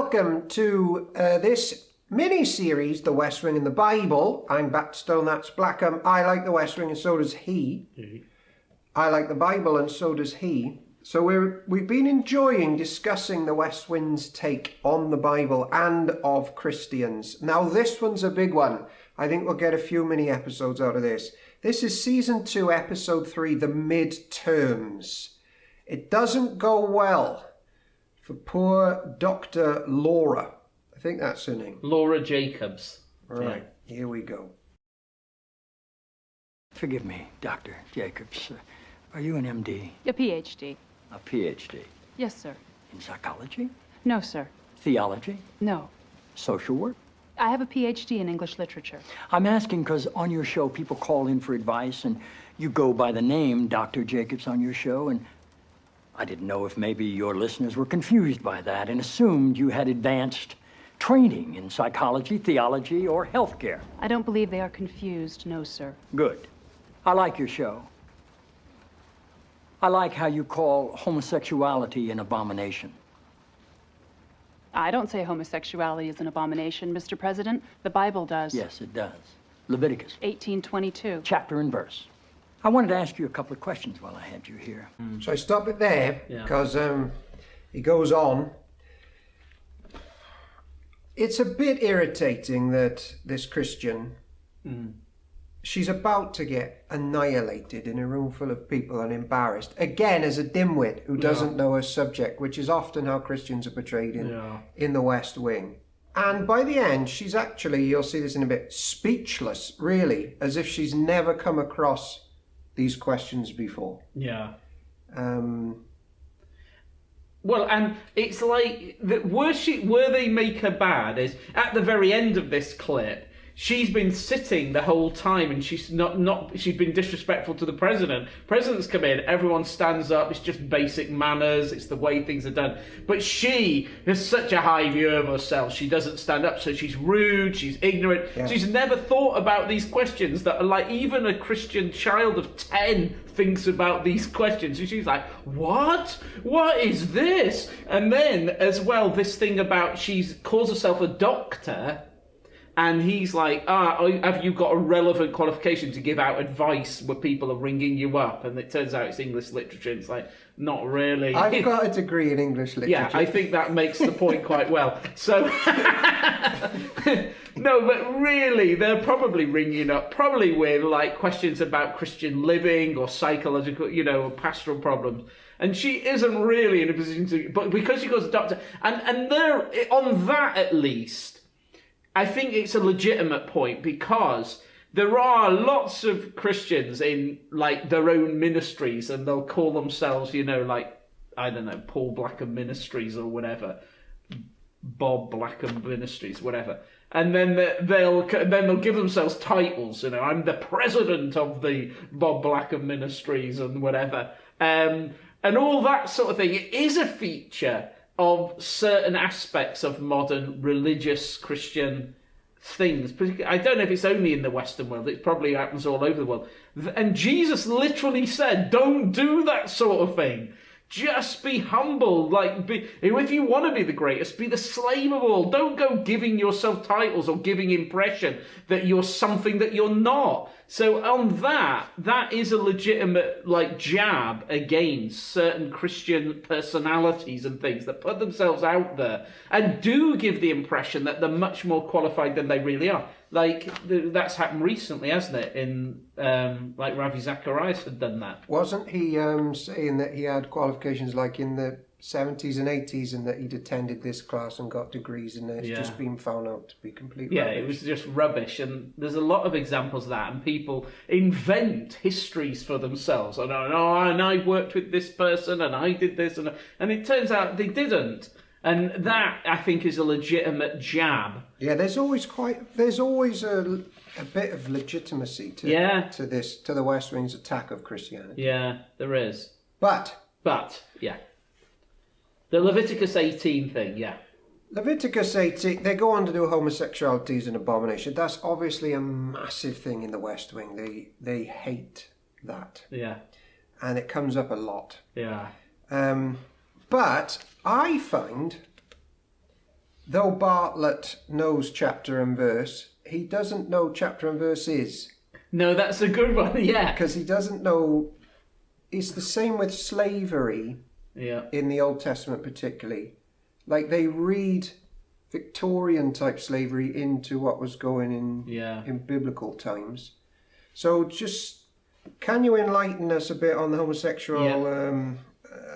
welcome to this mini-series, The West Wing and the Bible. I'm Batstone, that's Blackham. I like the West Wing and so does he. I like the Bible and so does he. So we've been enjoying discussing the West Wing's take on the Bible and of Christians. Now this one's a big one. I think we'll get a few mini episodes out of this. This is Season 2, Episode 3, The Midterms. It doesn't go well for poor Dr. Laura. I think that's her name. Laura Jacobs. All right, Here we go. Forgive me, Dr. Jacobs. Are you an MD? A PhD. A PhD? Yes, sir. In psychology? No, sir. Theology? No. Social work? I have a PhD in English literature. I'm asking because on your show people call in for advice and you go by the name Dr. Jacobs on your show, and I didn't know if maybe your listeners were confused by that and assumed you had advanced training in psychology, theology, or healthcare. I don't believe they are confused, no, sir. Good. I like your show. I like how you call homosexuality an abomination. I don't say homosexuality is an abomination, Mr. President. The Bible does. Yes, it does. Leviticus. 18:22. Chapter and verse. I wanted to ask you a couple of questions while I had you here. So I stop it there because he goes on. It's a bit irritating that this Christian, she's about to get annihilated in a room full of people and embarrassed. Again, as a dimwit who doesn't know her subject, which is often how Christians are portrayed in the West Wing. And by the end, she's actually, you'll see this in a bit, speechless, really, as if she's never come across these questions before. Yeah. Well, and it's like, where they make her bad is, at the very end of this clip, she's been sitting the whole time and she's she's been disrespectful to the president. President's come in, everyone stands up, it's just basic manners, it's the way things are done. But she has such a high view of herself, she doesn't stand up, so she's rude, she's ignorant. Yeah. She's never thought about these questions that are like, even a Christian child of 10 thinks about these questions. And she's like, what? What is this? And then, as well, this thing about she calls herself a doctor. And he's like, have you got a relevant qualification to give out advice where people are ringing you up? And it turns out it's English literature. It's like, not really. I've got a degree in English literature. Yeah, I think that makes the point quite well. So, no, but really, they're probably ringing up, probably with like questions about Christian living or psychological, or pastoral problems. And she isn't really in a position to, but because she goes to doctor, and they're, on that at least, I think it's a legitimate point because there are lots of Christians in like their own ministries and they'll call themselves, like, I don't know, Paul Blackham Ministries or whatever, Bob Blackham Ministries, whatever. And then they'll give themselves titles, I'm the president of the Bob Blackham Ministries and whatever. And all that sort of thing. It is a feature of certain aspects of modern religious Christian things. I don't know if it's only in the Western world. It probably happens all over the world. And Jesus literally said, don't do that sort of thing. Just be humble. If you want to be the greatest, be the slave of all. Don't go giving yourself titles or giving impression that you're something that you're not. So on that is a legitimate jab against certain Christian personalities and things that put themselves out there and do give the impression that they're much more qualified than they really are. That's happened recently, hasn't it? In Ravi Zacharias had done that. Wasn't he saying that he had qualifications like in the 70s and 80s and that he'd attended this class and got degrees and it's just been found out to be complete rubbish? It was just rubbish. And there's a lot of examples of that. And people invent histories for themselves. And I worked with this person and I did this. And it turns out they didn't. And that, I think, is a legitimate jab. Yeah, there's always a bit of legitimacy to the West Wing's attack of Christianity. Yeah, there is. But, yeah. The Leviticus 18 thing, yeah. Leviticus 18, they go on to do homosexuality as an abomination. That's obviously a massive thing in the West Wing. They hate that. Yeah. And it comes up a lot. Yeah. But I find though Bartlett knows chapter and verse, he doesn't know chapter and verse is. No, that's a good one, yeah. Because he doesn't know... It's the same with slavery in the Old Testament particularly. Like, they read Victorian-type slavery into what was going in biblical times. So just... Can you enlighten us a bit on the homosexual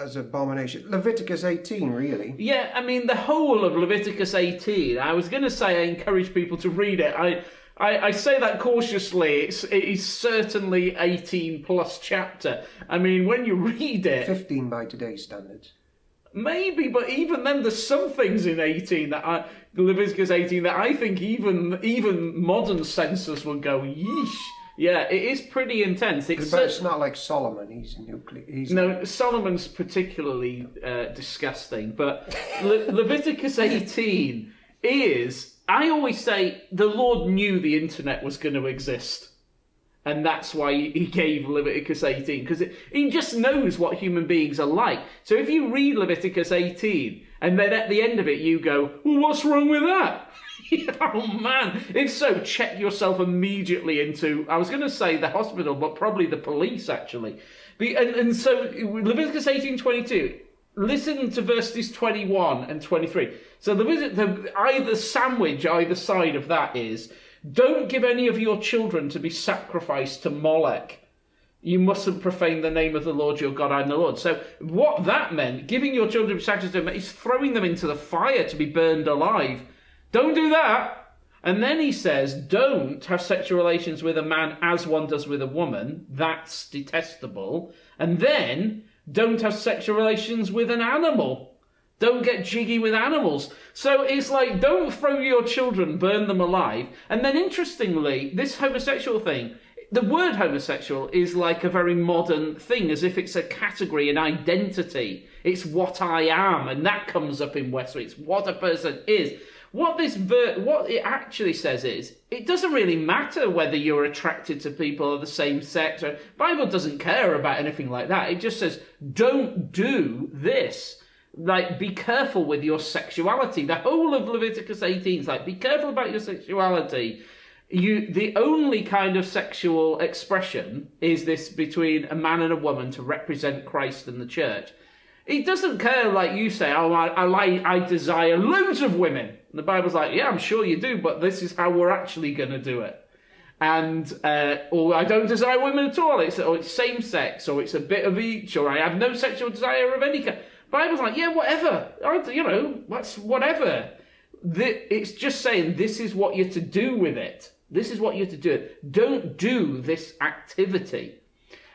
as abomination? Leviticus 18, really. Yeah, I mean, the whole of Leviticus 18, I was going to say I encourage people to read it. I say that cautiously. It is certainly 18-plus chapter. I mean, when you read it... 15 by today's standards. Maybe, but even then there's some things in 18 Leviticus 18 that I think even modern censors would go, yeesh. Yeah, it is pretty intense. But it's not like Solomon. He's nuclear. No, Solomon's particularly disgusting. But Leviticus 18 is... I always say the Lord knew the internet was going to exist. And that's why he gave Leviticus 18. Because he just knows what human beings are like. So if you read Leviticus 18, and then at the end of it you go, well, what's wrong with that? Oh man, if so, check yourself immediately into, I was going to say the hospital, but probably the police actually. And so Leviticus 18:22, listen to verses 21 and 23. So either sandwich either side of that is, don't give any of your children to be sacrificed to Molech. You mustn't profane the name of the Lord your God, I am the Lord. So what that meant, giving your children to be sacrificed to him, is throwing them into the fire to be burned alive. Don't do that. And then he says, don't have sexual relations with a man as one does with a woman. That's detestable. And then don't have sexual relations with an animal. Don't get jiggy with animals. So it's like, don't throw your children, burn them alive. And then interestingly, this homosexual thing, the word homosexual is like a very modern thing, as if it's a category, an identity. It's what I am, and that comes up in Westminster. It's what a person is. What it actually says is, it doesn't really matter whether you're attracted to people of the same sex. The Bible doesn't care about anything like that. It just says, don't do this. Like, be careful with your sexuality. The whole of Leviticus 18 is like, be careful about your sexuality. The only kind of sexual expression is this between a man and a woman to represent Christ and the church. It doesn't care, like you say, oh, I desire loads of women. And the Bible's like, yeah, I'm sure you do, but this is how we're actually going to do it. And, or I don't desire women at all. It's same sex, or it's a bit of each, or I have no sexual desire of any kind. The Bible's like, yeah, whatever. That's whatever. It's just saying this is what you're to do with it. This is what you're to do. Don't do this activity.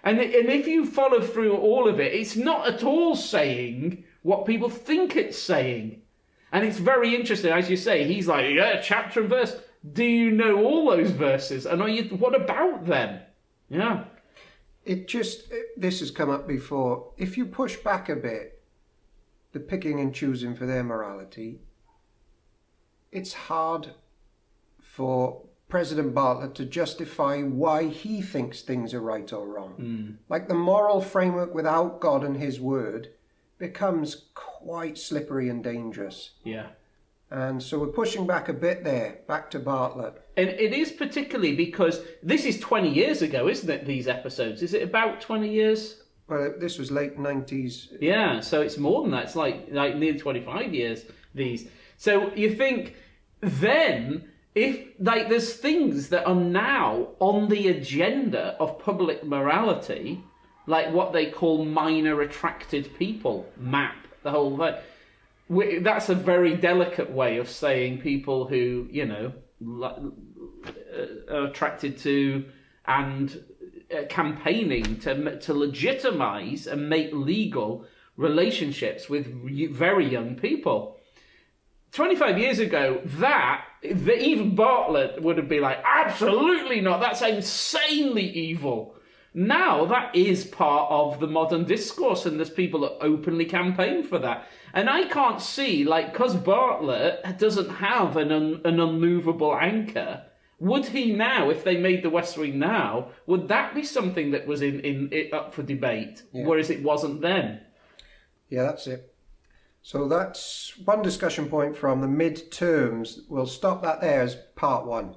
And if you follow through all of it, it's not at all saying what people think it's saying. And it's very interesting, as you say, he's like, yeah, chapter and verse. Do you know all those verses? And what about them? Yeah. This has come up before. If you push back a bit, the picking and choosing for their morality, it's hard for President Bartlet to justify why he thinks things are right or wrong. Like the moral framework without God and his word becomes quite slippery and dangerous. Yeah. And so we're pushing back a bit there, back to Bartlet. And it is particularly because this is 20 years ago, isn't it, these episodes? Is it about 20 years? Well, this was late 90s. Yeah, so it's more than that. It's like nearly 25 years, these. So you think then, if there's things that are now on the agenda of public morality, like what they call minor attracted people, MAP, the whole thing. That's a very delicate way of saying people who, are attracted to and campaigning to legitimize and make legal relationships with very young people. 25 years ago, even Bartlet would have been like, absolutely not, that's insanely evil. Now that is part of the modern discourse, and there's people that openly campaign for that. And I can't see, because Bartlet doesn't have an unmovable anchor, would he now, if they made the West Wing now, would that be something that was up for debate, whereas it wasn't then? Yeah, that's it. So that's one discussion point from the midterms. We'll stop that there as part 1.